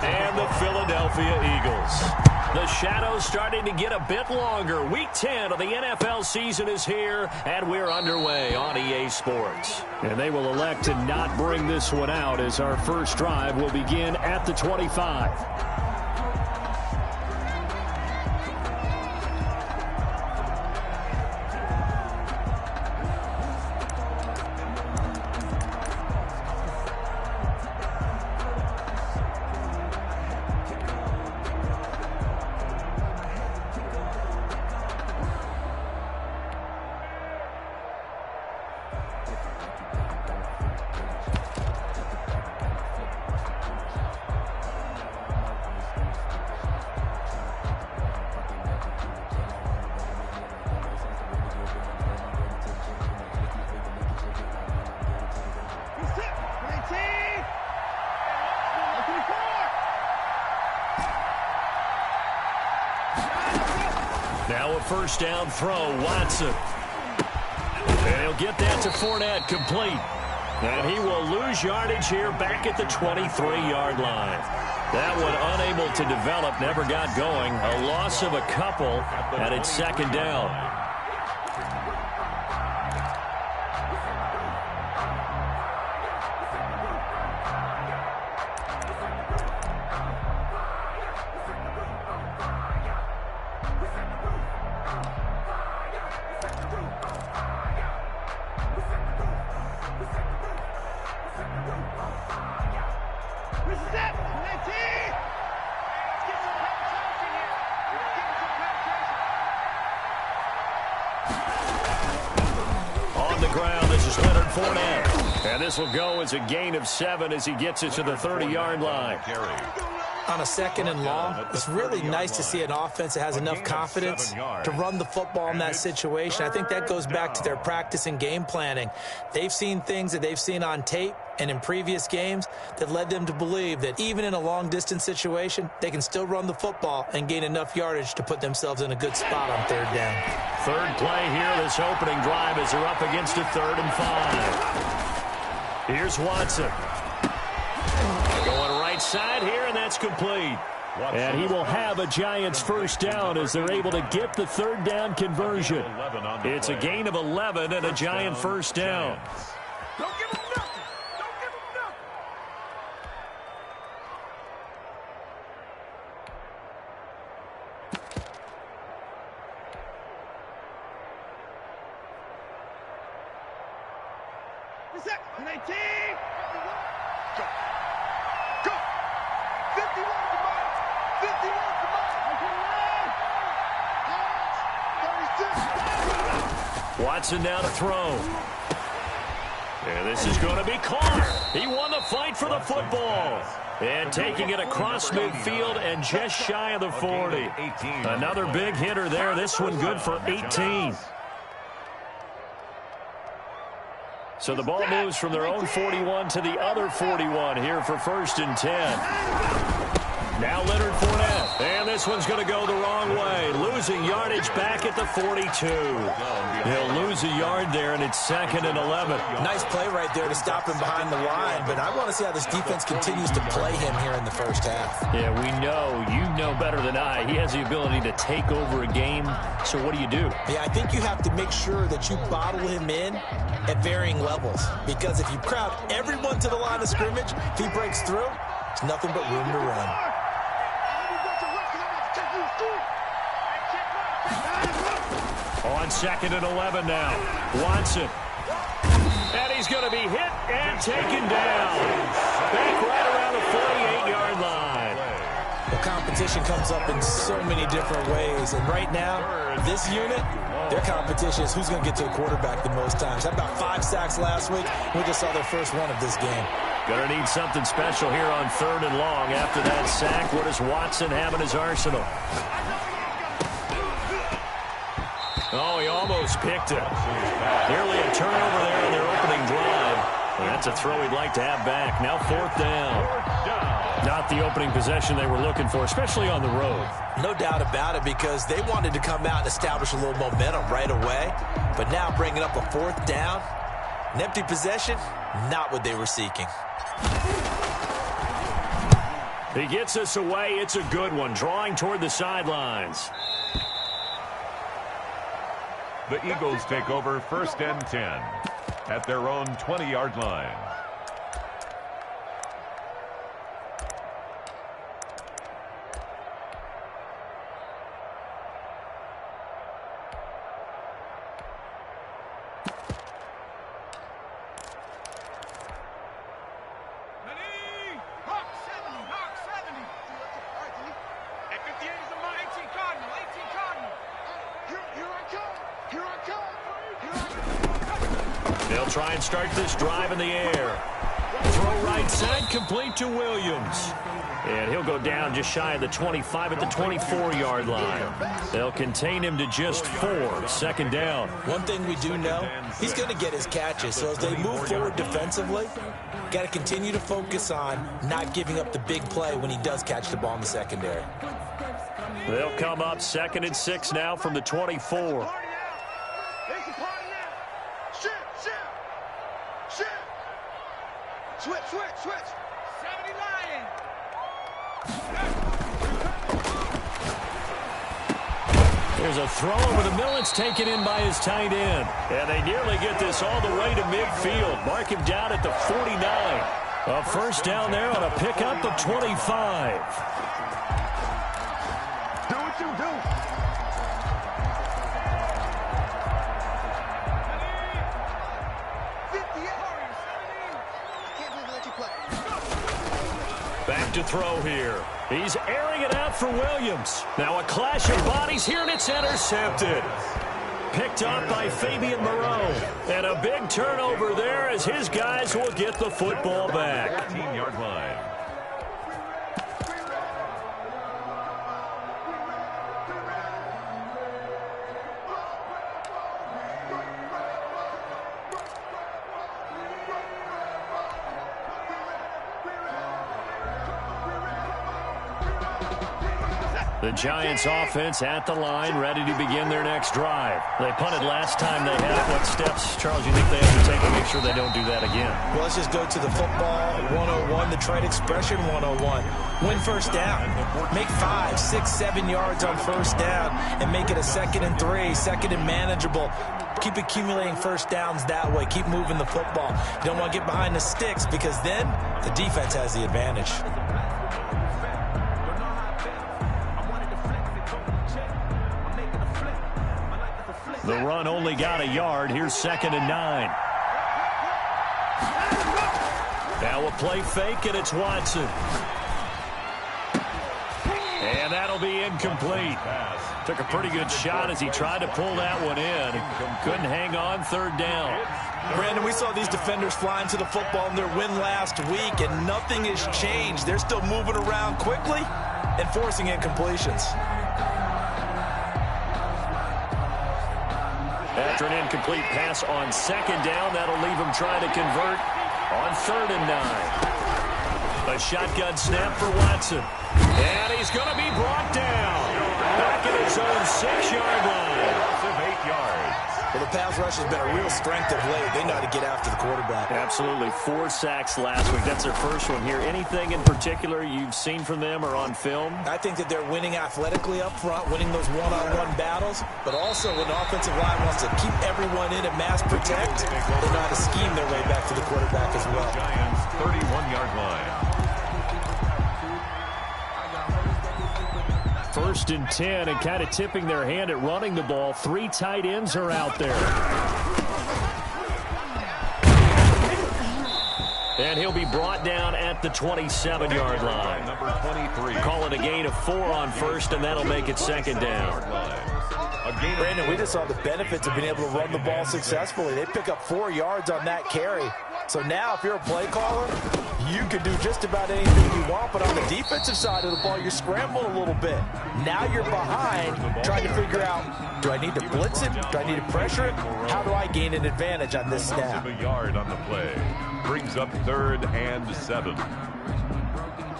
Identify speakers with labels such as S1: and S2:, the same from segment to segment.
S1: and the Philadelphia Eagles. The shadows starting to get a bit longer. Week 10 of the NFL season is here, and we're underway on EA Sports. And they will elect to not bring this one out as our first drive will begin at the 25. Now a first down throw, Watson. And he'll get that to Fournette, complete. And he will lose yardage here back at the 23-yard line. That one unable to develop, never got going. A loss of a couple, and it's second down. This will go as a gain of 7 as he gets it to the 30-yard line.
S2: On a second and long, it's really nice to see an offense that has enough confidence to run the football in that situation. I think that goes back to their practice and game planning. They've seen things that they've seen on tape and in previous games that led them to believe that even in a long-distance situation, they can still run the football and gain enough yardage to put themselves in a good spot on third down.
S1: Third play here, this opening drive as they're up against a 3rd and 5. Here's Watson. Going right side here, and that's complete. And he will have a Giants first down as they're able to get the third down conversion. It's a gain of 11 and a Giant first down.
S3: Don't give him nothing. Don't give him nothing. Reset. 19. Go. Go. 51 to mine. 51 to mine. 36.
S1: Watson now to throw. And this is going to be caught. He won the fight for the football. And taking it across midfield and just shy of the 40. Another big hitter there. This one good for 18. So the ball moves from their own 41 to the other 41 here for 1st and 10. Now Leonard Fournette. And this one's going to go the wrong way. Losing yardage back at the 42. He'll lose a yard there, and it's 2nd and 11.
S2: Nice play right there to stop him behind the line, but I want to see how this defense continues to play him here in the first half.
S1: Yeah, we know. You know better than I. He has the ability to take over a game. So what do you do?
S2: Yeah, I think you have to make sure that you bottle him in at varying levels, because if you crowd everyone to the line of scrimmage, if he breaks through, it's nothing but room to run.
S1: On 2nd and 11 now. Watson. And he's going to be hit and taken down. Back right around the 48-yard line.
S2: The competition comes up in so many different ways. And right now, this unit, their competition is who's going to get to the quarterback the most times. Had about 5 sacks last week. We just saw their first one of this game.
S1: Going to need something special here on 3rd and long. After that sack, what does Watson have in his arsenal? Oh, he almost picked it. Nearly a turnover there in their opening drive. And that's a throw he'd like to have back. Now 4th down. Not the opening possession they were looking for, especially on the road.
S2: No doubt about it, because they wanted to come out and establish a little momentum right away. But now bringing up a 4th down, an empty possession, not what they were seeking.
S1: He gets us away. It's a good one, drawing toward the sidelines.
S4: The Eagles take over 1st and 10 at their own 20-yard line.
S1: They'll try and start this drive in the air. Throw right side, complete to Williams. And he'll go down just shy of the 25 at the 24-yard line. They'll contain him to just 4. 2nd down.
S2: One thing we do know, he's going to get his catches. So as they move forward defensively, got to continue to focus on not giving up the big play when he does catch the ball in the secondary.
S1: They'll come up 2nd and 6 now from the 24.
S3: Switch. 70 Lion.
S1: There's a throw over the middle. It's taken in by his tight end. And they nearly get this all the way to midfield. Mark him down at the 49. A 1st down there on a pickup of 25.
S3: Do what you do.
S1: Back to throw here. He's airing it out for Williams. Now a clash of bodies here, and it's intercepted. Picked up by Fabian Moreau. And a big turnover there as his guys will get the football back.
S4: 15-yard line.
S1: The Giants offense at the line, ready to begin their next drive. They punted last time they had it. What steps, Charles, you think they have to take to make sure they don't do that again?
S2: Well, let's just go to the football 101, the trade expression 101. Win 1st down. Make 5, 6, 7 yards on 1st down and make it a 2nd and 3, 2nd and manageable. Keep accumulating 1st downs that way. Keep moving the football. You don't want to get behind the sticks because then the defense has the advantage.
S1: The run only got a yard. Here's 2nd and 9. Now a play fake, and it's Watson. And that'll be incomplete. Took a pretty good shot as he tried to pull that one in. Couldn't hang on. 3rd down.
S2: Brandon, we saw these defenders flying to the football in their win last week, and nothing has changed. They're still moving around quickly and forcing incompletions.
S1: After an incomplete pass on 2nd down, that'll leave him trying to convert on 3rd and 9. A shotgun snap for Watson. And he's going to be brought down. Back at his own 6-yard line.
S4: 8 yards.
S2: Well, the pass rush has been a real strength of late. They know how to get after the quarterback.
S1: Absolutely. 4 sacks last week. That's their first one here. Anything in particular you've seen from them or on film?
S2: I think that they're winning athletically up front, winning those one-on-one battles, but also when the offensive line wants to keep everyone in and mass protect, they know how to scheme their way back to the quarterback as well.
S4: Giants 31-yard line.
S1: 1st and 10, and kind of tipping their hand at running the ball. 3 tight ends are out there. And he'll be brought down at the 27-yard line.
S4: Number 23.
S1: Call it a gain of 4 on 1st, and that'll make it 2nd down.
S2: Brandon, we just saw the benefits of being able to run the ball successfully. They pick up 4 yards on that carry. So now if you're a play caller, you can do just about anything you want, but on the defensive side of the ball, you're scrambling a little bit. Now you're behind, trying to figure out, do I need to blitz it? Do I need to pressure it? How do I gain an advantage on this snap?
S4: A yard on the play. Brings up 3rd and 7.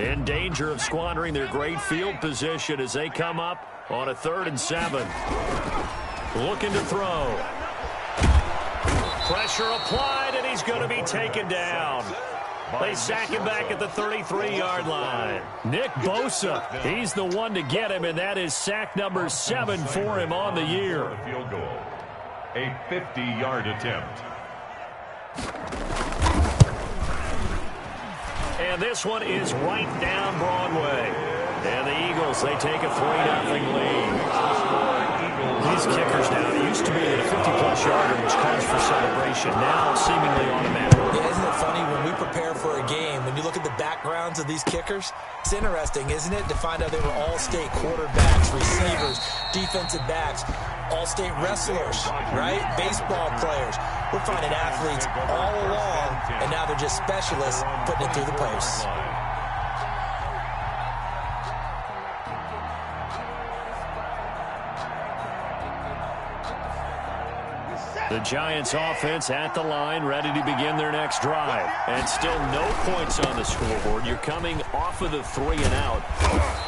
S1: In danger of squandering their great field position as they come up on a 3rd and 7. Looking to throw. Pressure applied, and he's going to be taken down. They sack him back at the 33-yard line. Nick Bosa, he's the one to get him, and that is sack number 7 for him on the year.
S4: Field goal. A 50-yard attempt.
S1: And this one is right down Broadway. And the Eagles, they take a 3-0 lead. These kickers now, it used to be that a 50-plus yarder was cause for celebration. Now, seemingly automatic.
S2: Yeah, isn't it funny when we prepare for a game, when you look at the backgrounds of these kickers, it's interesting, isn't it, to find out they were all-state quarterbacks, receivers, defensive backs, all-state wrestlers, right? Baseball players. We're finding athletes all along, and now they're just specialists putting it through the posts.
S1: The Giants offense at the line, ready to begin their next drive. And still no points on the scoreboard. You're coming off of the 3 and out.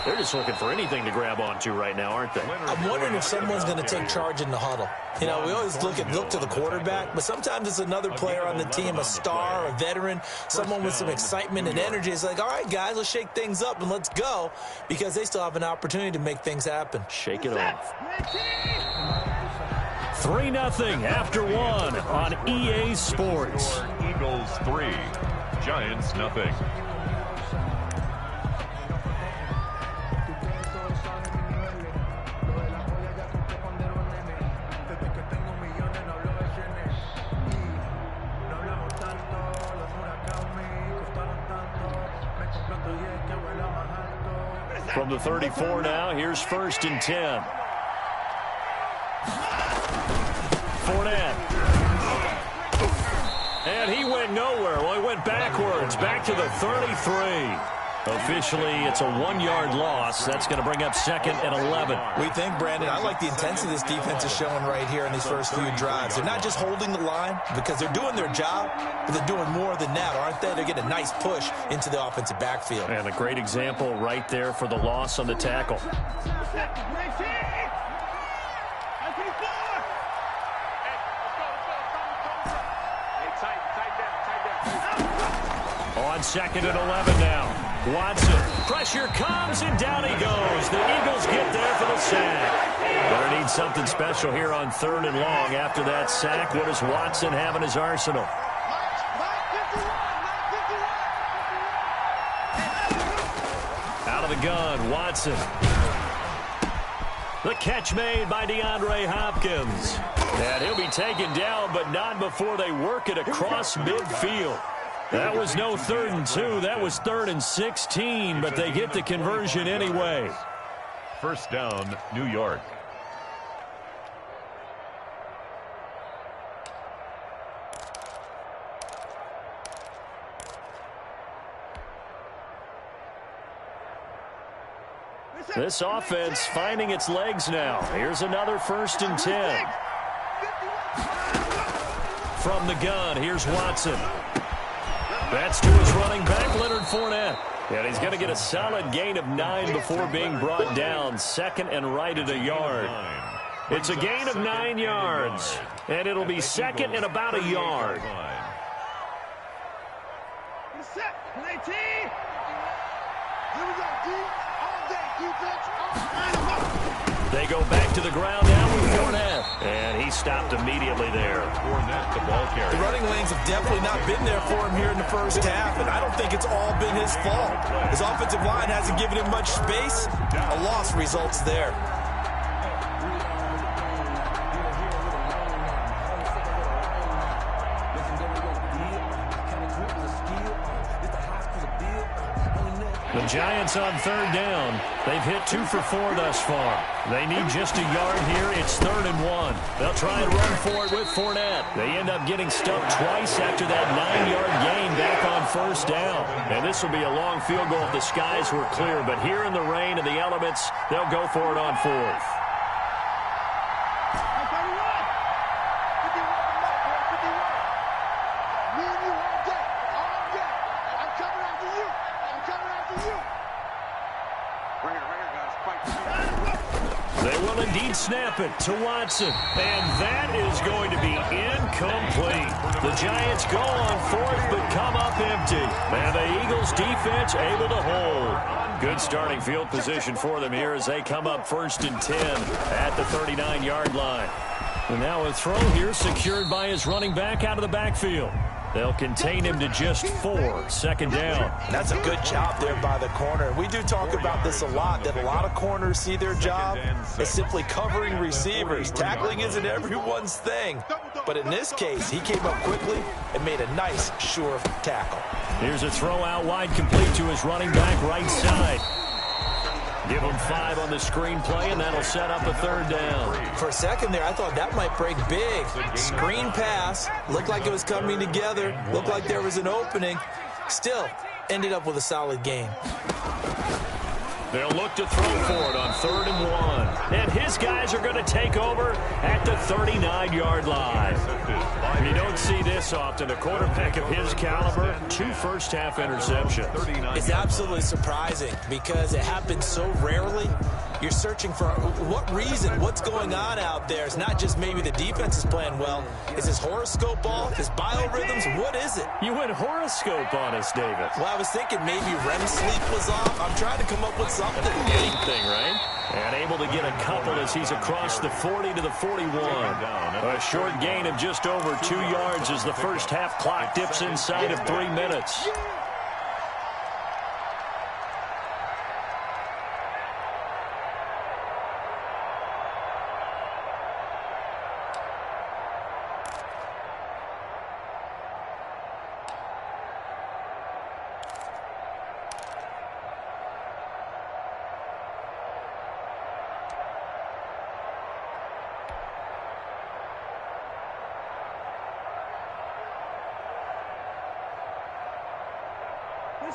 S1: They're just looking for anything to grab onto right now, aren't they?
S2: I'm wondering if someone's going to take charge in the huddle. You know, we always look to the quarterback, but sometimes it's another player on the team, a star, a veteran, someone with some excitement and energy. It's like, all right, guys, let's shake things up and let's go, because they still have an opportunity to make things happen.
S1: Shake it off. 3-0 after 1 on EA Sports.
S4: Eagles 3, Giants nothing.
S1: From the 34 now, here's 1st and 10. Fournette. And he went nowhere. Well, he went backwards, back to the 33. Officially, it's a 1-yard loss. That's going to bring up 2nd and 11.
S2: We think, Brandon, I like the intensity this defense is showing right here in these first few drives. They're not just holding the line because they're doing their job, but they're doing more than that, aren't they? They're getting a nice push into the offensive backfield.
S1: And a great example right there for the loss on the tackle. On 2nd and 11 now. Watson. Pressure comes, and down he goes. The Eagles get there for the sack. Gonna need something special here on 3rd and long. After that sack, what does Watson have in his arsenal? Out of the gun, Watson. The catch made by DeAndre Hopkins. And he'll be taken down, but not before they work it across midfield. That was no 3rd and 2. That was 3rd and 16, but they get the conversion anyway.
S4: 1st down, New York.
S1: This offense finding its legs now. Here's another 1st and 10. From the gun, here's Watson. That's to his running back, Leonard Fournette. And he's going to get a solid gain of 9 before being brought down. 2nd and right at a yard. It's a gain of 9 yards. And it'll be 2nd and about a yard. They go back to the ground now with Fournette. And he stopped immediately there.
S4: Fournette, the ball carrier.
S2: The running lanes have definitely not been there for him here in the first half, and I don't think it's all been his fault. His offensive line hasn't given him much space. A loss results there.
S1: The Giants on 3rd down. They've hit 2 for 4 thus far. They need just a yard here. It's 3rd and 1. They'll try and run for it with Fournette. They end up getting stumped twice after that 9-yard gain back on 1st down. And this will be a long field goal if the skies were clear. But here in the rain and the elements, they'll go for it on 4th. They will will indeed snap it to Watson. And that is going to be incomplete. The Giants go on fourth but come up empty. And the Eagles defense able to hold. Good starting field position for them here as they come up 1st and 10 at the 39-yard line. And now a throw here secured by his running back out of the backfield. They'll contain him to just 4, 2nd down.
S2: That's a good job there by the corner. We do talk about this a lot, that a lot of corners see their job as simply covering receivers. Tackling isn't everyone's thing. But in this case, he came up quickly and made a nice, sure tackle.
S1: Here's a throw out wide, complete to his running back right side. Give him 5 on the screenplay, and that'll set up a 3rd down.
S2: For a second there, I thought that might break big. Screen pass. Looked like it was coming together. Looked like there was an opening. Still, ended up with a solid game.
S1: They'll look to throw for it on 3rd and 1. And his guys are going to take over at the 39-yard line. You don't see this often. A quarterback of his caliber, 2 first-half interceptions.
S2: It's absolutely surprising because it happens so rarely. You're searching for what reason, what's going on out there. It's not just maybe the defense is playing well. Is his horoscope off? His biorhythms? What is it?
S1: You went horoscope on us, David.
S2: Well, I was thinking maybe REM sleep was off. I'm trying to come up with something.
S1: Anything, right? And able to get a couple as he's across the 40 to the 41. A short gain of just over 2 yards as the first half clock dips inside of 3 minutes.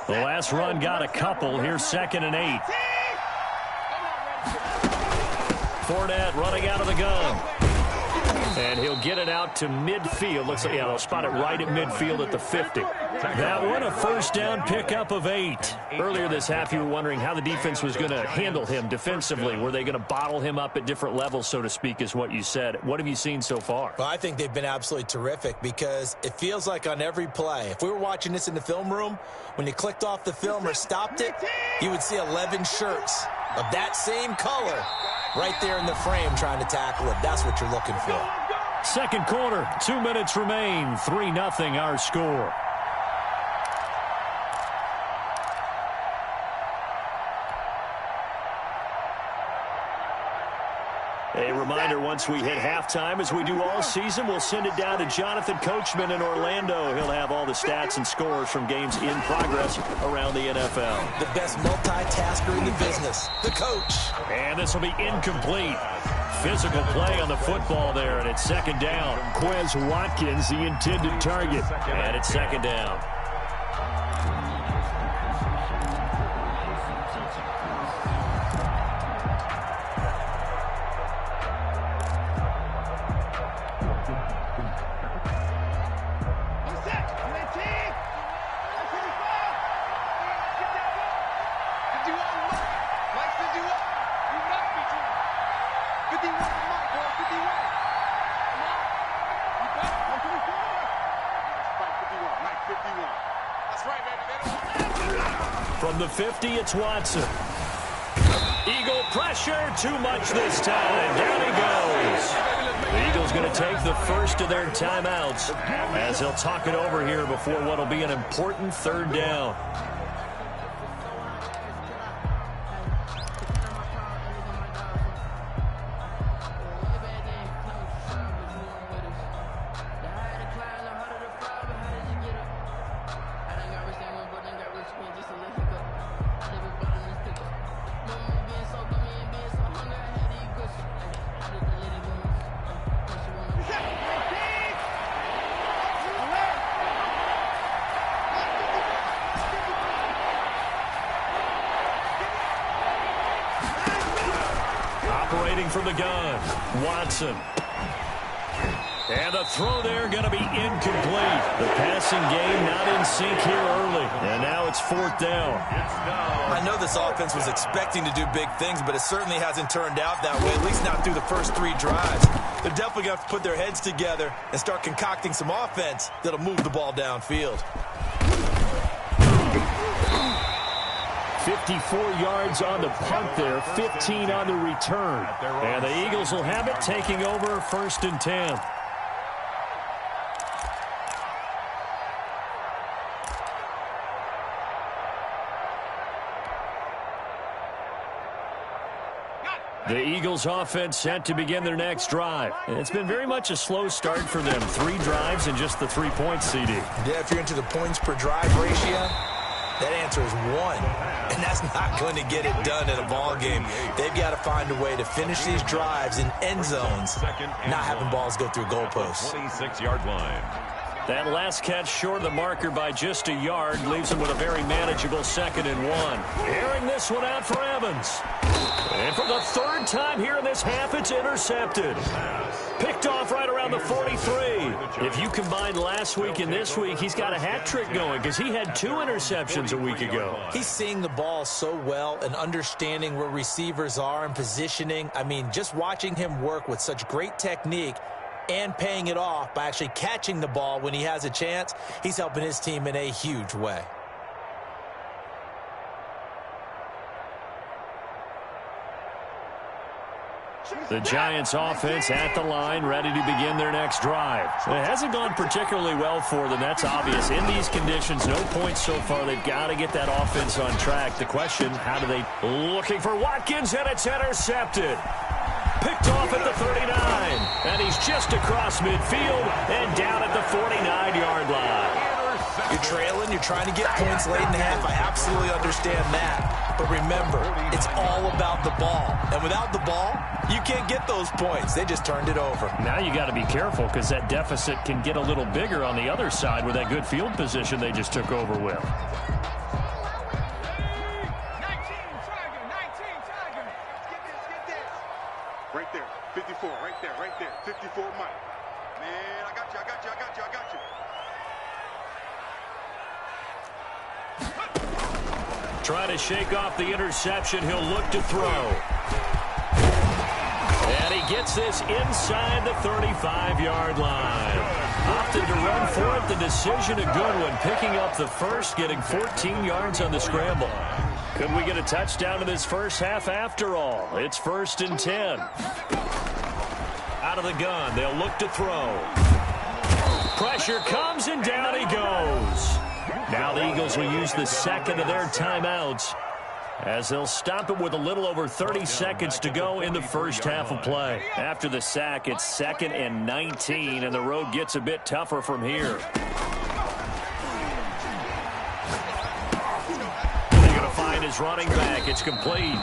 S1: The last run got a couple. Here's 2nd and 8. Fournette running out of the gun. And he'll get it out to midfield. Looks like, yeah, they'll spot it right at midfield at the 50. That one, a 1st down pickup of 8. Earlier this half, you were wondering how the defense was going to handle him defensively. Were they going to bottle him up at different levels, so to speak, is what you said. What have you seen so far?
S2: Well, I think they've been absolutely terrific because it feels like on every play, if we were watching this in the film room, when you clicked off the film or stopped it, you would see 11 shirts of that same color right there in the frame trying to tackle it. That's what you're looking for.
S1: 2nd quarter, 2 minutes remain, 3-0 our score. A reminder, once we hit halftime, as we do all season, we'll send it down to Jonathan Coachman in Orlando. He'll have all the stats and scores from games in progress around the NFL.
S2: The best multitasker in the business, the coach.
S1: And this will be incomplete. Physical play on the football there, and it's 2nd down. Quez Watkins, the intended target. And it's 2nd down. From the 50, it's Watson. Eagle pressure, too much this time. Down he goes. The Eagles going to take the first of their timeouts as they'll talk it over here before what will be an important 3rd down. Operating from the gun, Watson. And the throw there going to be incomplete. The passing game not in sync here early. And now it's 4th down.
S2: I know this offense was expecting to do big things, but it certainly hasn't turned out that way, at least not through the first 3 drives. They're definitely going to have to put their heads together and start concocting some offense that'll move the ball downfield.
S1: 54 yards on the punt there, 15 on the return. And the Eagles will have it, taking over 1st and 10. The Eagles offense set to begin their next drive. It's been very much a slow start for them. 3 drives and just the 3 points, CD.
S2: Yeah, if you're into the points per drive ratio, that answer is 1. And that's not going to get it done in a ball game. They've got to find a way to finish these drives in end zones, not having balls go through goalposts.
S4: 26-yard line.
S1: That last catch short of the marker by just a yard leaves them with a very manageable 2nd and 1. Airing this one out for Evans. And for the 3rd time here in this half, it's intercepted. Picked off right around the 43. If you combine last week and this week, he's got a hat trick going because he had 2 interceptions a week ago.
S2: He's seeing the ball so well and understanding where receivers are and positioning. I mean, just watching him work with such great technique and paying it off by actually catching the ball when he has a chance, he's helping his team in a huge way.
S1: The Giants offense at the line, ready to begin their next drive. It hasn't gone particularly well for them, that's obvious. In these conditions, no points so far. They've got to get that offense on track. The question, how do they... Looking for Watkins, and it's intercepted. Picked off at the 39. And he's just across midfield and down at the 49-yard line.
S2: You're trailing, you're trying to get points late in the half. I absolutely understand that. But remember, it's all about the ball. And without the ball, you can't get those points. They just turned it over.
S1: Now you got to be careful because that deficit can get a little bigger on the other side with that good field position they just took over with.
S3: 19 Tiger. Get this.
S5: Right there, 54, right there. 54 Mike. Man, I got you.
S1: Trying to shake off the interception. He'll look to throw. And he gets this inside the 35-yard line. Opted to run for it. The decision a good one. Picking up the first, getting 14 yards on the scramble. Could we get a touchdown in this first half after all? It's 1st and 10. Out of the gun. They'll look to throw. Pressure comes and down he goes. Now the Eagles will use the 2nd of their timeouts as they'll stop it with a little over 30 seconds to go in the first half of play. After the sack, it's 2nd and 19, and the road gets a bit tougher from here. They're going to find his running back. It's complete.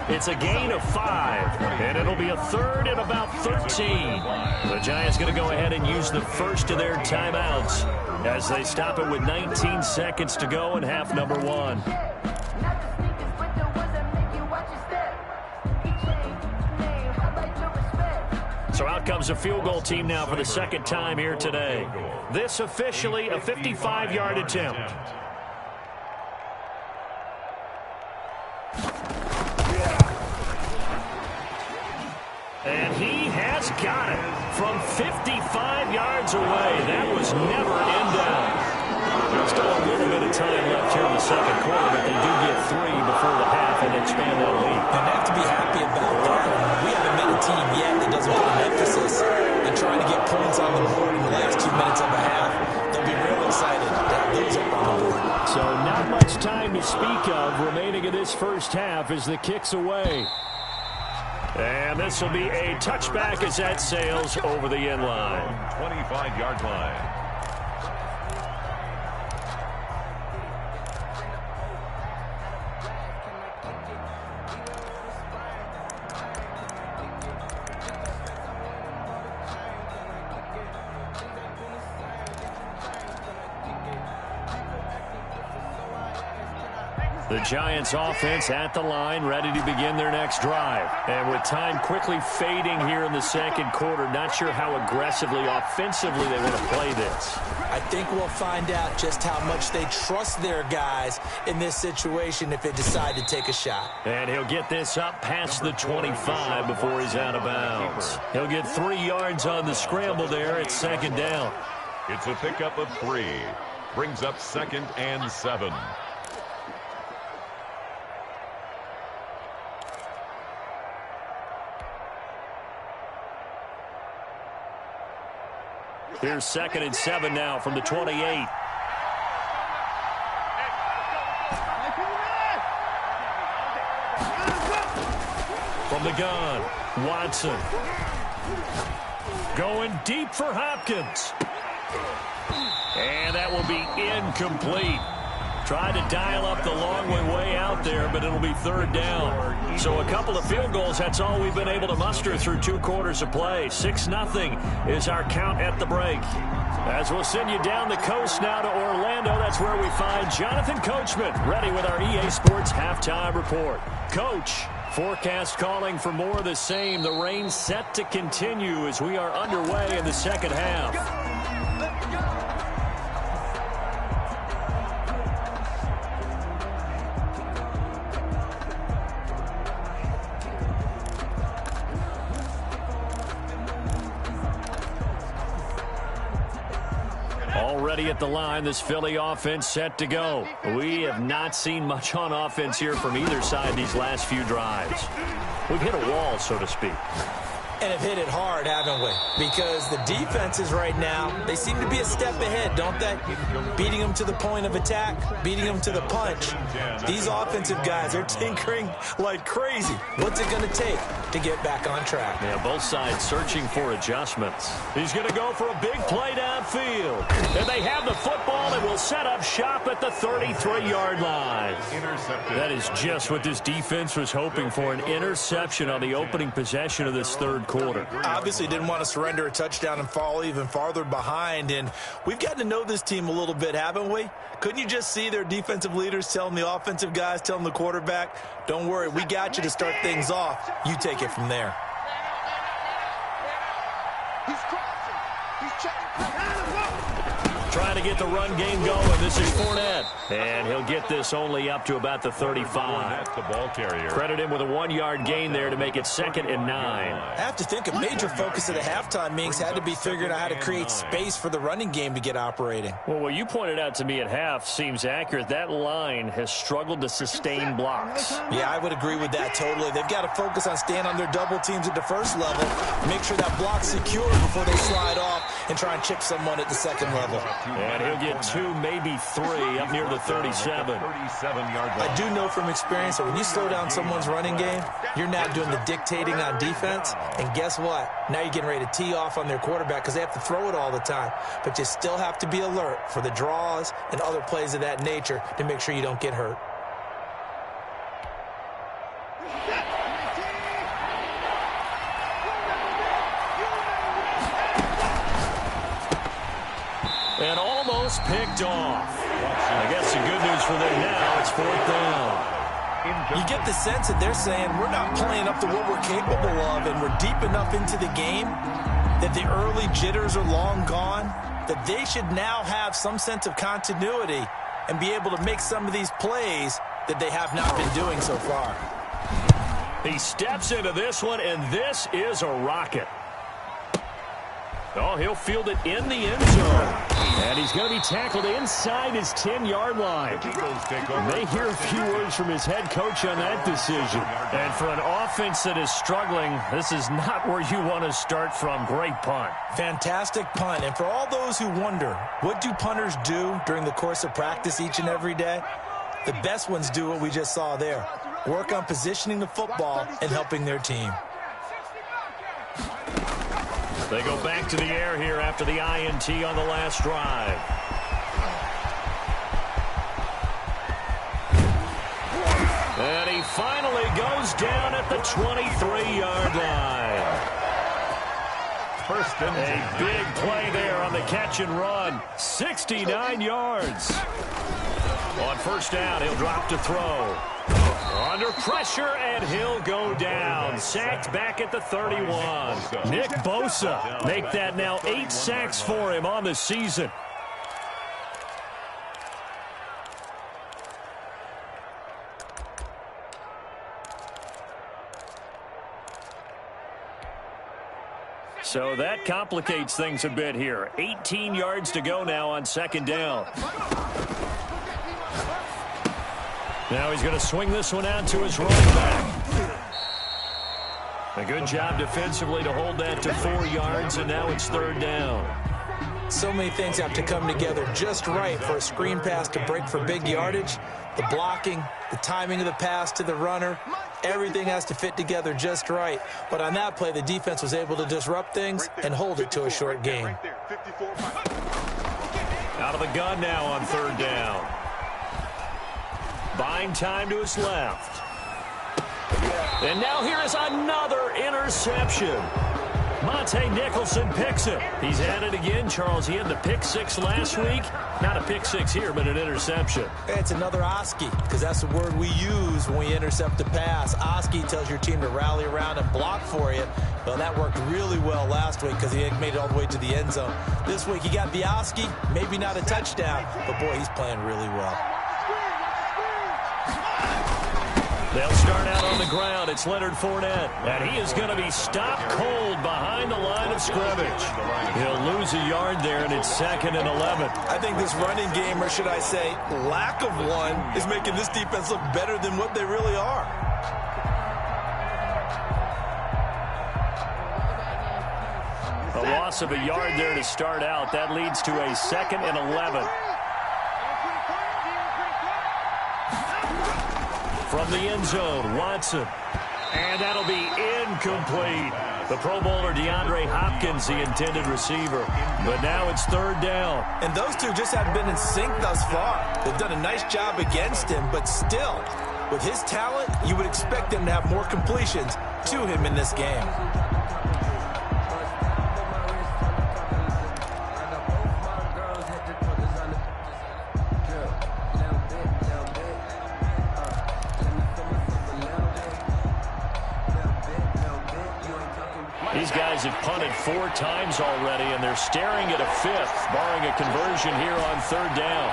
S1: It's a gain of 5, and it'll be a 3rd and about 13. The Giants going to go ahead and use the first of their timeouts as they stop it with 19 seconds to go in half number 1. So out comes a field goal team now for the 2nd time here today. This officially a 55-yard attempt. And he has got it from 55 yards away. That was never in doubt. Still a little bit of time left here in the 2nd quarter, but they do get 3 before the half and expand that lead.
S2: And they have to be happy about that. We haven't met a team yet that doesn't put an emphasis in trying to get points on the board in the last 2 minutes of a half. They'll be real excited to have those up on the board.
S1: So not much time to speak of remaining in this first half as the kick's away. And this will be a touchback as that sails over the end line.
S4: 25-yard line.
S1: The Giants offense at the line, ready to begin their next drive. And with time quickly fading here in the second quarter, not sure how aggressively, offensively they want to play this.
S2: I think we'll find out just how much they trust their guys in this situation if they decide to take a shot.
S1: And he'll get this up past the 25 before he's out of bounds. He'll get 3 yards on the scramble there at second down.
S4: It's a pickup of 3. Brings up 2nd and 7.
S1: Here's 2nd and 7 now from the 28. From the gun, Watson. Going deep for Hopkins. And that will be incomplete. Tried to dial up the long way out there, but it'll be 3rd down. So a couple of field goals, that's all we've been able to muster through 2 quarters of play. 6-0 is our count at the break. As we'll send you down the coast now to Orlando, that's where we find Jonathan Coachman, ready with our EA Sports Halftime Report. Coach, forecast calling for more of the same. The rain set to continue as we are underway in the second half. Already at the line, this Philly offense set to go. We have not seen much on offense here from either side these last few drives. We've hit a wall, so to speak.
S2: And have hit it hard, haven't we? Because the defenses right now, they seem to be a step ahead, don't they? Beating them to the point of attack, beating them to the punch. These offensive guys are tinkering like crazy. What's it going to take to get back on track?
S1: Yeah, both sides searching for adjustments. He's going to go for a big play downfield. And they have the football and will set up shop at the 33-yard line. That is just what this defense was hoping for, an interception on the opening possession of this third quarter.
S2: Obviously didn't want to surrender a touchdown and fall even farther behind, and we've gotten to know this team a little bit, haven't we? Couldn't you just see their defensive leaders telling the offensive guys, telling the quarterback, don't worry, we got you to start things off. You take it from there.
S3: He's crossing. He's checking.
S1: Trying to get the run game going. This is Fournette. And he'll get this only up to about the 35.
S4: The ball carrier.
S1: Credit him with a 1-yard gain there to make it 2nd and 9.
S2: I have to think a major focus of the halftime meetings had to be figuring out how to create space for the running game to get operating.
S1: Well, what you pointed out to me at half seems accurate. That line has struggled to sustain blocks.
S2: Yeah, I would agree with that totally. They've got to focus on staying on their double teams at the first level, make sure that block's secure before they slide off and try and chip someone at the second level.
S1: And he'll get 2, maybe 3 up near the 37.
S2: I do know from experience that when you slow down someone's running game, you're not doing the dictating on defense. And guess what? Now you're getting ready to tee off on their quarterback because they have to throw it all the time. But you still have to be alert for the draws and other plays of that nature to make sure you don't get hurt.
S1: And almost picked off. I guess the good news for them now, it's 4th down.
S2: You get the sense that they're saying we're not playing up to what we're capable of, and we're deep enough into the game that the early jitters are long gone, that they should now have some sense of continuity and be able to make some of these plays that they have not been doing so far.
S1: He steps into this one, and this is a rocket. Oh, he'll field it in the end zone. And he's going to be tackled inside his 10-yard line. May hear a few words from his head coach on that decision. And for an offense that is struggling, this is not where you want to start from. Great punt.
S2: Fantastic punt. And for all those who wonder, what do punters do during the course of practice each and every day? The best ones do what we just saw there. Work on positioning the football and helping their team.
S1: They go back to the air here after the INT on the last drive. And he finally goes down at the 23-yard line.
S4: First and
S1: a big play there on the catch and run. 69 yards. On first down, he'll drop to throw. Under pressure, and he'll go down. Sacked back at the 31. Nick Bosa make that now 8 sacks for him on the season. So that complicates things a bit here. 18 yards to go now on second down. Now he's going to swing this one out to his running back. A good job defensively to hold that to 4 yards, and now it's third down.
S2: So many things have to come together just right for a screen pass to break for big yardage. The blocking, the timing of the pass to the runner, everything has to fit together just right. But on that play, the defense was able to disrupt things and hold it to a short gain.
S1: Out of the gun now on third down. Buying time to his left. And now here is another interception. Monte Nicholson picks it. He's had it again, Charles. He had the pick six last week. Not a pick six here, but an interception.
S2: It's another Oski, because that's the word we use when we intercept a pass. Oski tells your team to rally around and block for you. Well, that worked really well last week because he made it all the way to the end zone. This week he got the Oski, maybe not a touchdown, but boy, he's playing really well.
S1: They'll start out on the ground. It's Leonard Fournette, and he is going to be stopped cold behind the line of scrimmage. He'll lose a yard there, and it's 2nd and 11.
S2: I think this running game, or should I say lack of one, is making this defense look better than what they really are.
S1: A loss of a yard there to start out. That leads to a 2nd and 11. From the end zone, Watson. And that'll be incomplete. The Pro Bowler DeAndre Hopkins, the intended receiver. But now it's third down.
S2: And those two just haven't been in sync thus far. They've done a nice job against him, but still, with his talent, you would expect them to have more completions to him in this game.
S1: These guys have punted 4 times already, and they're staring at a 5th, barring a conversion here on third down.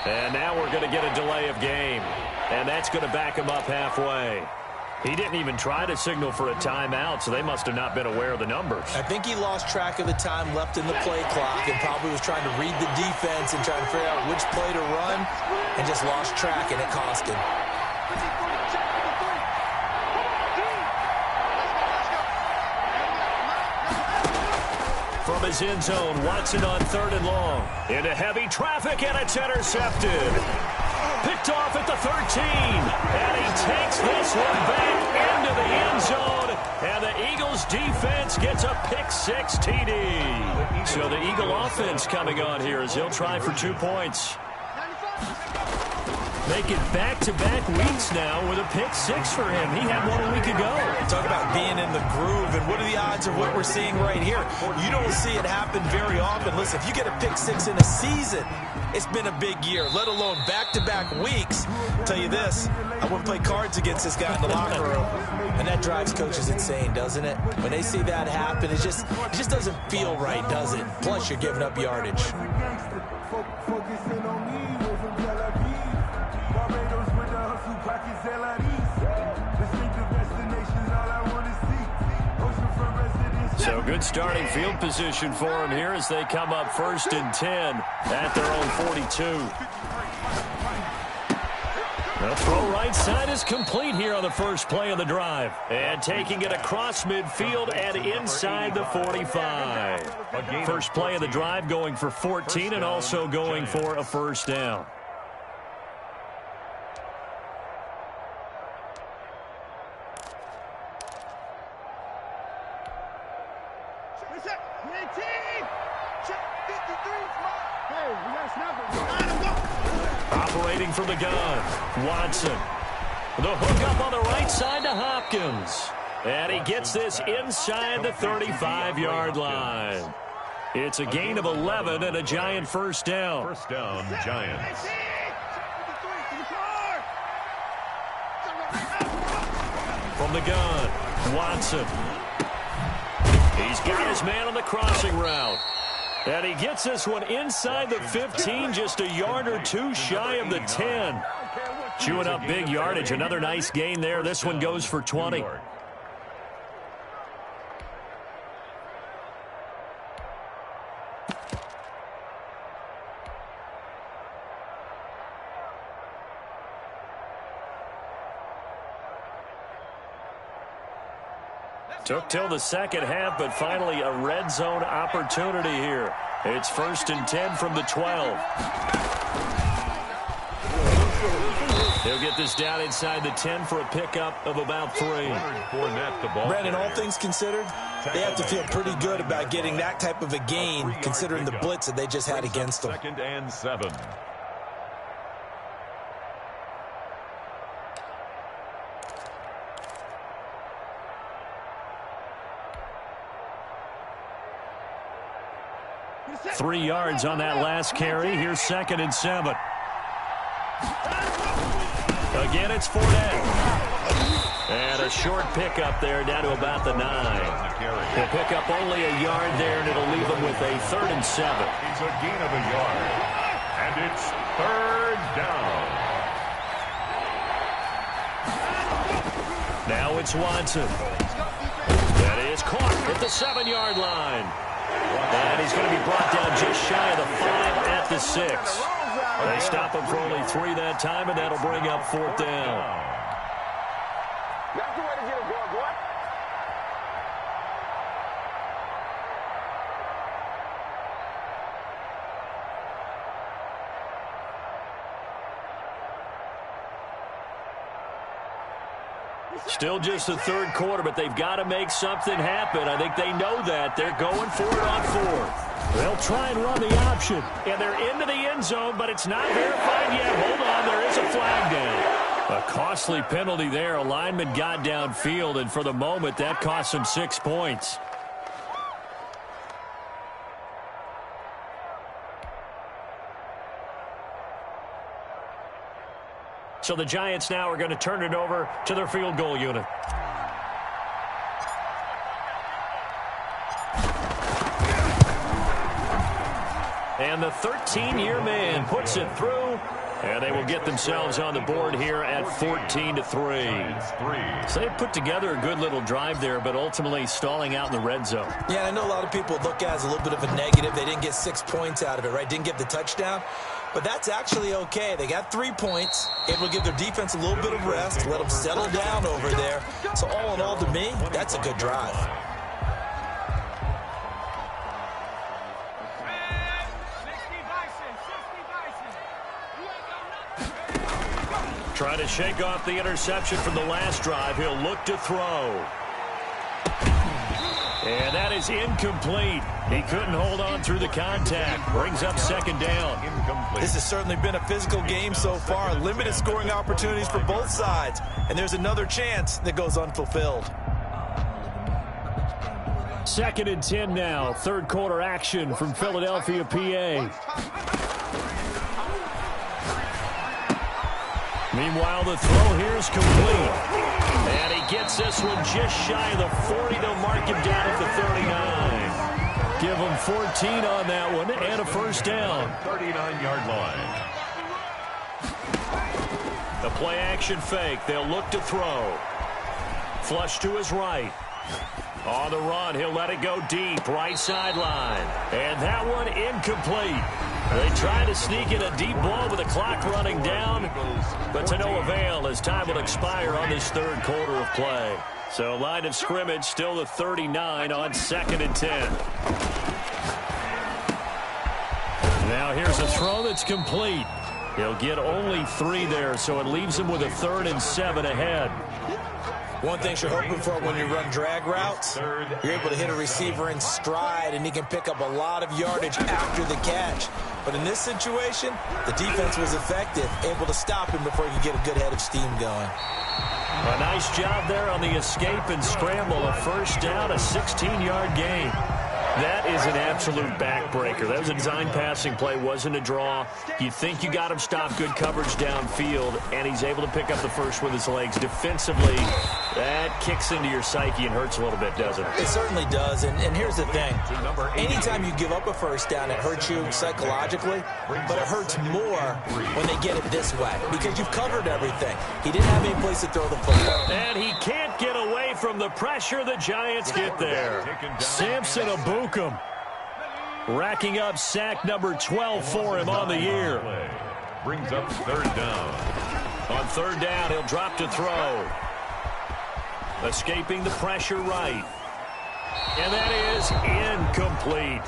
S1: And now we're going to get a delay of game, and that's going to back him up halfway. He didn't even try to signal for a timeout, so they must have not been aware of the numbers.
S2: I think he lost track of the time left in the play clock and probably was trying to read the defense and trying to figure out which play to run and just lost track, and it cost him.
S1: From his end zone, Watson on 3rd and long. Into heavy traffic, and it's intercepted. Picked off at the 13. And he takes this one back into the end zone. And the Eagles defense gets a pick 6 TD. So the Eagle offense coming on here as he'll try for 2 points. Make it back-to-back weeks now with a pick 6 for him. He had one a week ago.
S2: Talk about being in the groove, and what are the odds of what we're seeing right here? You don't see it happen very often. Listen, if you get a pick 6 in a season, it's been a big year, let alone back-to-back weeks. I'll tell you this, I wouldn't play cards against this guy in the locker room. And that drives coaches insane, doesn't it? When they see that happen, it just doesn't feel right, does it? Plus, you're giving up yardage.
S1: So good starting field position for him here as they come up 1st and 10 at their own 42. The throw right side is complete here on the first play of the drive. And taking it across midfield and inside the 45. First play of the drive going for 14 and also going for a first down. Operating from the gun, Watson. The hook up on the right side to Hopkins. And he gets this inside the 35-yard line. It's a gain of 11 and a Giant first down.
S4: First down, Giants.
S1: From the gun, Watson. He's got his man on the crossing route. And he gets this one inside the 15, just a yard or two shy of the 10. Chewing up big yardage. Another nice gain there. This one goes for 20. Took till the second half, but finally a red zone opportunity here. It's 1st and 10 from the 12. He'll get this down inside the 10 for a pickup of about 3.
S2: Brandon, all things considered, they have to feel pretty good about getting that type of a gain, considering the blitz that they just had against them.
S4: 2nd and 7.
S1: Three yards on that last carry. Here's 2nd and 7. Again, it's Fournette. And a short pickup there down to about the 9. He'll pick up only a yard there, and it'll leave him with a 3rd and 7.
S4: He's a gain of a yard. And it's 3rd down.
S1: Now it's Watson. That is caught at the 7-yard line. And he's going to be brought down just shy of the 5 at the 6. They stop him for only 3 that time, and that'll bring up 4th down.
S3: That's the way to get it going, boy.
S1: Still just the 3rd quarter, but they've got to make something happen. I think they know that. They're going for it on 4th. They'll try and run the option, and they're into the end zone, but it's not verified yet. Hold on, there is a flag down. A costly penalty there. A lineman got downfield, and for the moment, that cost him 6 points. So the Giants now are going to turn it over to their field goal unit. And the 13-year man puts it through, and they will get themselves on the board here at 14-3. So they put together a good little drive there, but ultimately stalling out in the red zone.
S2: Yeah, I know a lot of people look at it as a little bit of a negative. They didn't get 6 points out of it, right? Didn't get the touchdown. But that's actually okay. They got 3 points, able to give their defense a little bit of rest, let them settle down over there. So all in all, to me, that's a good drive.
S1: Trying to shake off the interception from the last drive. He'll look to throw. And that is incomplete. He couldn't hold on through the contact. Brings up 2nd down.
S4: Incomplete.
S2: This has certainly been a physical game so far. Limited scoring opportunities for both sides. And there's another chance that goes unfulfilled.
S1: 2nd and 10 now. 3rd quarter action from Philadelphia, PA. Meanwhile, the throw here is complete. And he gets this one just shy of the 40. They'll mark him down at the 39. Give him 14 on that one and a first down.
S4: 39-yard line.
S1: The play action fake. They'll look to throw. Flush to his right. On the run, he'll let it go deep, right sideline. And that one incomplete. They try to sneak in a deep ball with the clock running down, but to no avail as time will expire on this 3rd quarter of play. So line of scrimmage still the 39 on 2nd and 10. Now here's a throw that's complete. He'll get only 3 there, so it leaves him with a 3rd and 7 ahead.
S2: One thing you're hoping for when you run drag routes, you're able to hit a receiver in stride, and he can pick up a lot of yardage after the catch. But in this situation, the defense was effective, able to stop him before he could get a good head of steam going.
S1: A nice job there on the escape and scramble. A first down, a 16-yard gain. That is an absolute backbreaker. That was a design passing play, wasn't a draw. You think you got him stopped, good coverage downfield, and he's able to pick up the first with his legs. Defensively, that kicks into your psyche and hurts a little bit, doesn't it?
S2: It certainly does, and here's the thing. Anytime you give up a first down, it hurts you psychologically, but it hurts more when they get it this way because you've covered everything. He didn't have any place to throw the football.
S1: And he can't get away from the pressure. The Giants get there. Samson Abukum racking up sack number 12 for him on the year.
S4: Brings up third down.
S1: On third down, he'll drop to throw. Escaping the pressure right. And that is incomplete.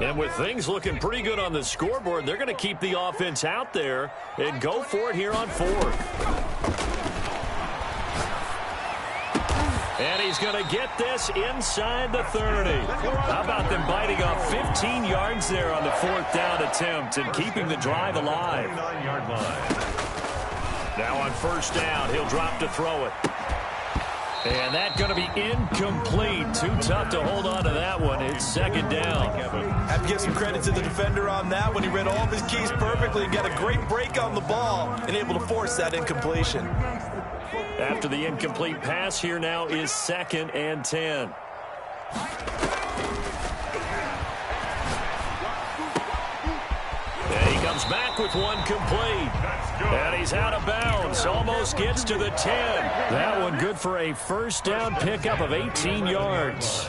S1: And with things looking pretty good on the scoreboard, they're going to keep the offense out there and go for it here on fourth. And he's going to get this inside the 30. How about them biting off 15 yards there on the fourth down attempt and keeping the drive alive?
S4: 9-yard line.
S1: Now on first down, he'll drop to throw it. And that's going to be incomplete. Too tough to hold on to that one. It's second down.
S2: I have to give some credit to the defender on that when he read all of his keys perfectly and got a great break on the ball and able to force that incompletion.
S1: After the incomplete pass, here now is 2nd and 10. And he comes back with one complete. And he's out of bounds. Almost gets to the 10. That one good for a first down pickup of 18 yards.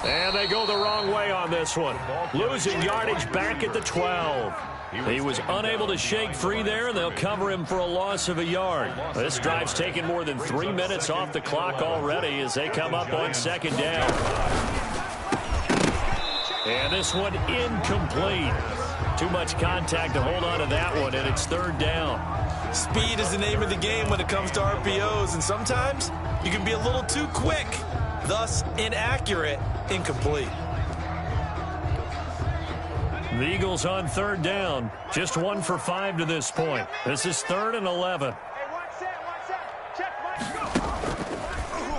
S1: And they go the wrong way on this one. Losing yardage back at the 12. He was unable to shake free there, and they'll cover him for a loss of a yard. This drive's taken more than 3 minutes off the clock already as they come up on second down. And this one incomplete. Too much contact to hold on to that one, and it's third down.
S2: Speed is the name of the game when it comes to RPOs, and sometimes you can be a little too quick, thus inaccurate, incomplete.
S1: The Eagles on third down. Just 1 for 5 to this point. This is 3rd and 11.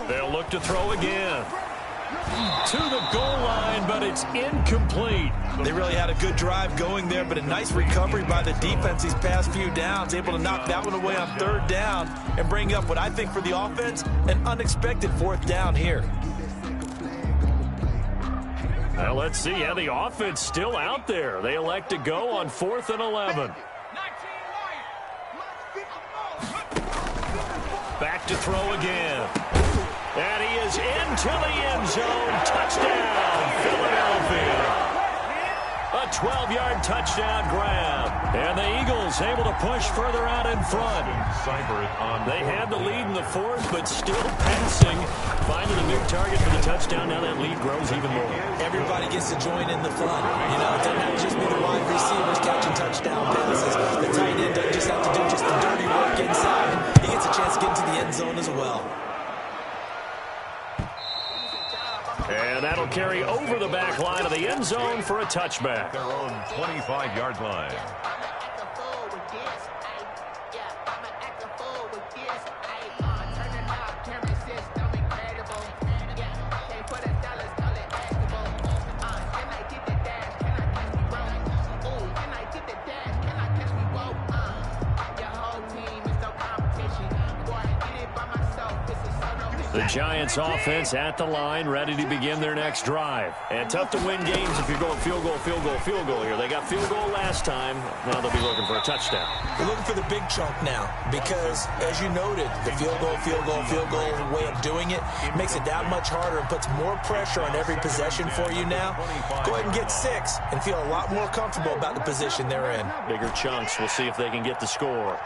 S1: They'll look to throw again. To the goal line, but it's incomplete.
S2: They really had a good drive going there, but a nice recovery by the defense these past few downs, able to knock that one away on third down and bring up what I think for the offense, an unexpected fourth down here.
S1: Well, let's see. Yeah, the offense still out there. They elect to go on 4th and 11. Back to throw again. And he is into the end zone. Touchdown, Philadelphia. A 12-yard touchdown grab. And the Eagles able to push further out in front. They had the lead in the 4th, but still passing. Finding a big target for the touchdown. Now that lead grows even more.
S2: Everybody gets to join in the fun. You know, it doesn't have to just be the wide receivers catching touchdown passes. The tight end doesn't just have to do just the dirty work inside. He gets a chance to get into the end zone as well.
S1: And that'll carry over the back line of the end zone for a touchback.
S4: Their own 25-yard line.
S1: The Giants offense at the line, ready to begin their next drive. And tough to win games if you're going field goal, field goal, field goal here. They got field goal last time. Now they'll be looking for a touchdown.
S2: They're looking for the big chunk now because, as you noted, the field goal way of doing it makes it that much harder and puts more pressure on every possession for you now. Go ahead and get 6 and feel a lot more comfortable about the position they're in.
S1: Bigger chunks. We'll see if they can get the score.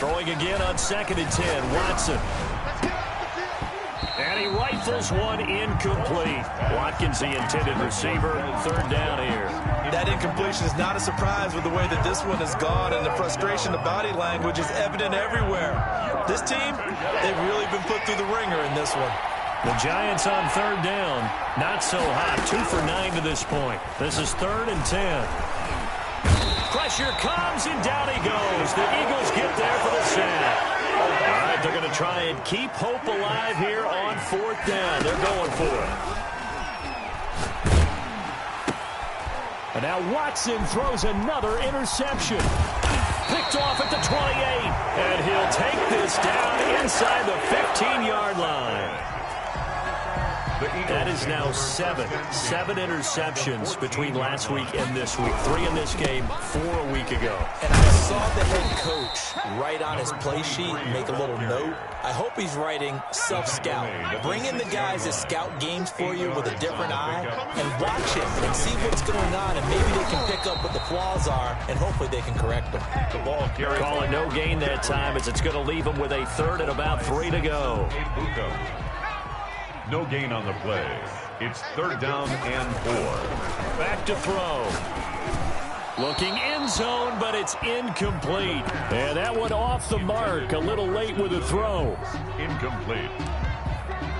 S1: Throwing again on 2nd and 10. Watson. And he rifles one incomplete. Watkins, the intended receiver, third down here.
S2: That incompletion is not a surprise with the way that this one has gone, and the frustration, the body language is evident everywhere. This team, they've really been put through the ringer in this one.
S1: The Giants on third down. Not so hot. 2 for 9 to this point. This is 3rd and 10. Pressure comes, and down he goes. The Eagles get there for the sack. All right, they're going to try and keep hope alive here on 4th down. They're going for it. And now Watson throws another interception. Picked off at the 28. And he'll take this down inside the 15-yard line. That is now 7 interceptions between last week and this week. 3 in this game, 4 a week ago.
S2: And I saw the head coach write on his play sheet, make a little note. I hope he's writing self-scout. Bring in the guys that scout games for you with a different eye and watch him and see what's going on, and maybe they can pick up what the flaws are, and hopefully they can correct them.
S4: The ball carried.
S1: Calling no gain that time, as it's going to leave them with a 3rd and about 3 to go.
S4: No gain on the play. It's 3rd down and 4.
S1: Back to throw. Looking end zone, but it's incomplete. And that one off the mark. A little late with the throw.
S4: Incomplete.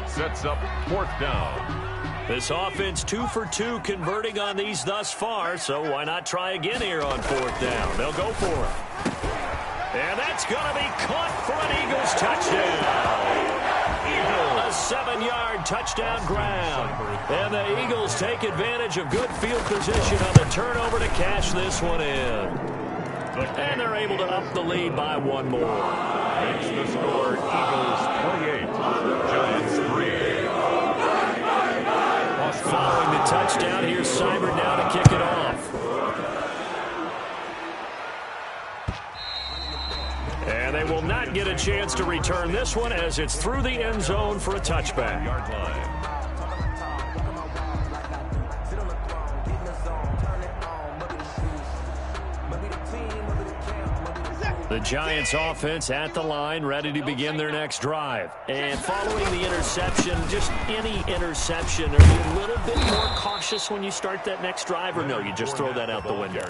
S4: Sets up 4th down.
S1: This offense 2 for 2 converting on these thus far, so why not try again here on 4th down? They'll go for it. And that's going to be caught for an Eagles touchdown. A 7-yard touchdown ground. And the Eagles take advantage of good field position on the turnover to cash this one in. And they're able to up the lead by 1 more.
S4: Makes the score Eagles 28, Giants 3.
S1: Following the touchdown, here's Seibert now to kick it off. And they will not get a chance to return this one as it's through the end zone for a touchback.
S4: Yard line.
S1: The Giants offense at the line, ready to begin their next drive. And following the interception, just any interception, are you a little bit more cautious when you start that next drive, or no, you just throw that out the window?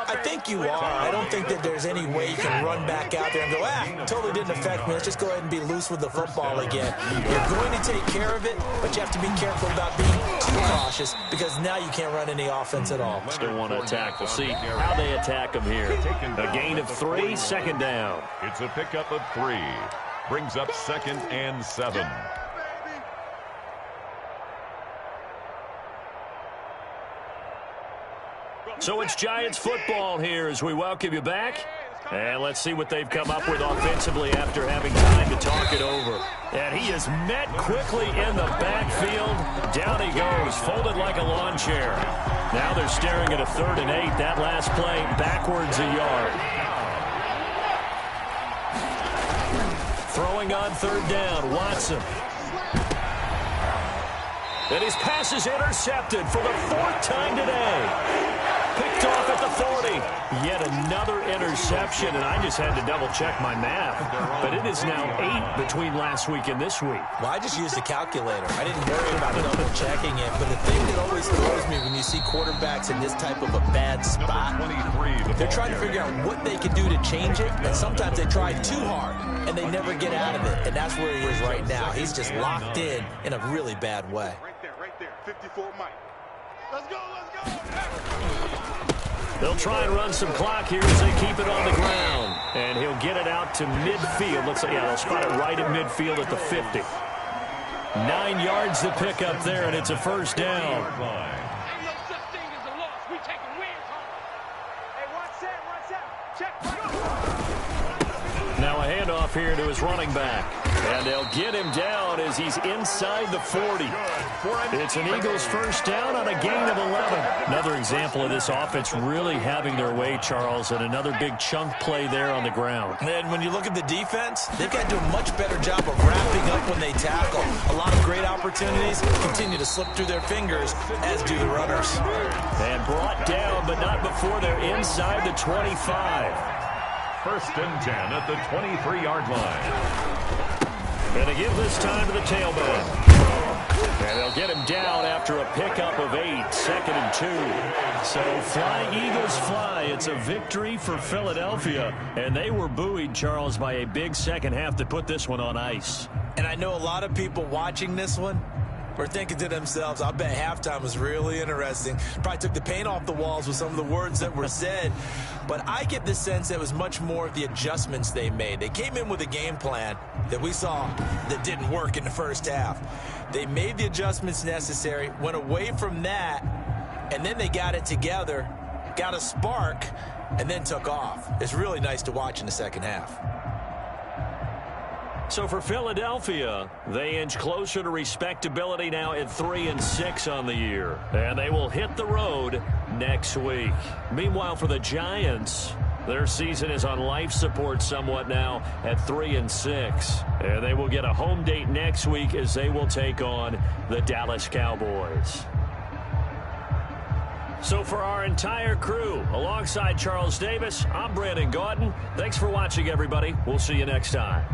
S2: I think you are. I don't think that there's any way you can run back out there and go, totally didn't affect me. Let's just go ahead and be loose with the football again. You're going to take care of it, but you have to be careful about being too cautious, because now you can't run any offense at all.
S1: Still want to attack. We'll see how they attack them here. A gain of 3, 2nd down.
S4: It's a pickup of 3. Brings up 2nd and 7.
S1: So it's Giants football here as we welcome you back. And let's see what they've come up with offensively after having time to talk it over. And he is met quickly in the backfield. Down he goes, folded like a lawn chair. Now they're staring at a 3rd and 8. That last play backwards a yard. Throwing on 3rd down, Watson. And his pass is intercepted for the 4th time today. Picked off at the 40. Yet another interception, and I just had to double-check my math. But it is now 8 between last week and this week.
S2: Well, I just used a calculator. I didn't worry about double-checking it. But the thing that always throws me when you see quarterbacks in this type of a bad spot, they're trying to figure out what they can do to change it, and sometimes they try too hard, and they never get out of it. And that's where he is right now. He's just locked in a really bad way.
S5: Right there. 54 Mike. Let's go.
S1: They'll try and run some clock here as they keep it on the ground. And he'll get it out to midfield. Looks like, they'll spot it right at midfield at the 50. 9 yards to pick up there, and it's a 1st down. Now a handoff here to his running back. And they'll get him down as he's inside the 40. It's an Eagles 1st down on a gain of 11. Another example of this offense really having their way, Charles, and another big chunk play there on the ground.
S2: And when you look at the defense, they've got to do a much better job of wrapping up when they tackle. A lot of great opportunities continue to slip through their fingers, as do the runners.
S1: And brought down, but not before they're inside the 25.
S4: 1st and 10 at the 23-yard line.
S1: And they give this time to the tailback. And they'll get him down after a pickup of 8, 2nd and 2. So fly, Eagles, fly. It's a victory for Philadelphia. And they were buoyed, Charles, by a big second half that put this one on ice.
S2: And I know a lot of people watching this one were thinking to themselves, I bet halftime was really interesting. Probably took the paint off the walls with some of the words that were said. But I get the sense that it was much more of the adjustments they made. They came in with a game plan that we saw that didn't work in the first half. They made the adjustments necessary, went away from that, and then they got it together, got a spark, and then took off. It's really nice to watch in the second half.
S1: So for Philadelphia, they inch closer to respectability now at 3-6 on the year. And they will hit the road next week. Meanwhile, for the Giants, their season is on life support somewhat now at 3-6. And they will get a home date next week as they will take on the Dallas Cowboys. So for our entire crew, alongside Charles Davis, I'm Brandon Gaudin. Thanks for watching, everybody. We'll see you next time.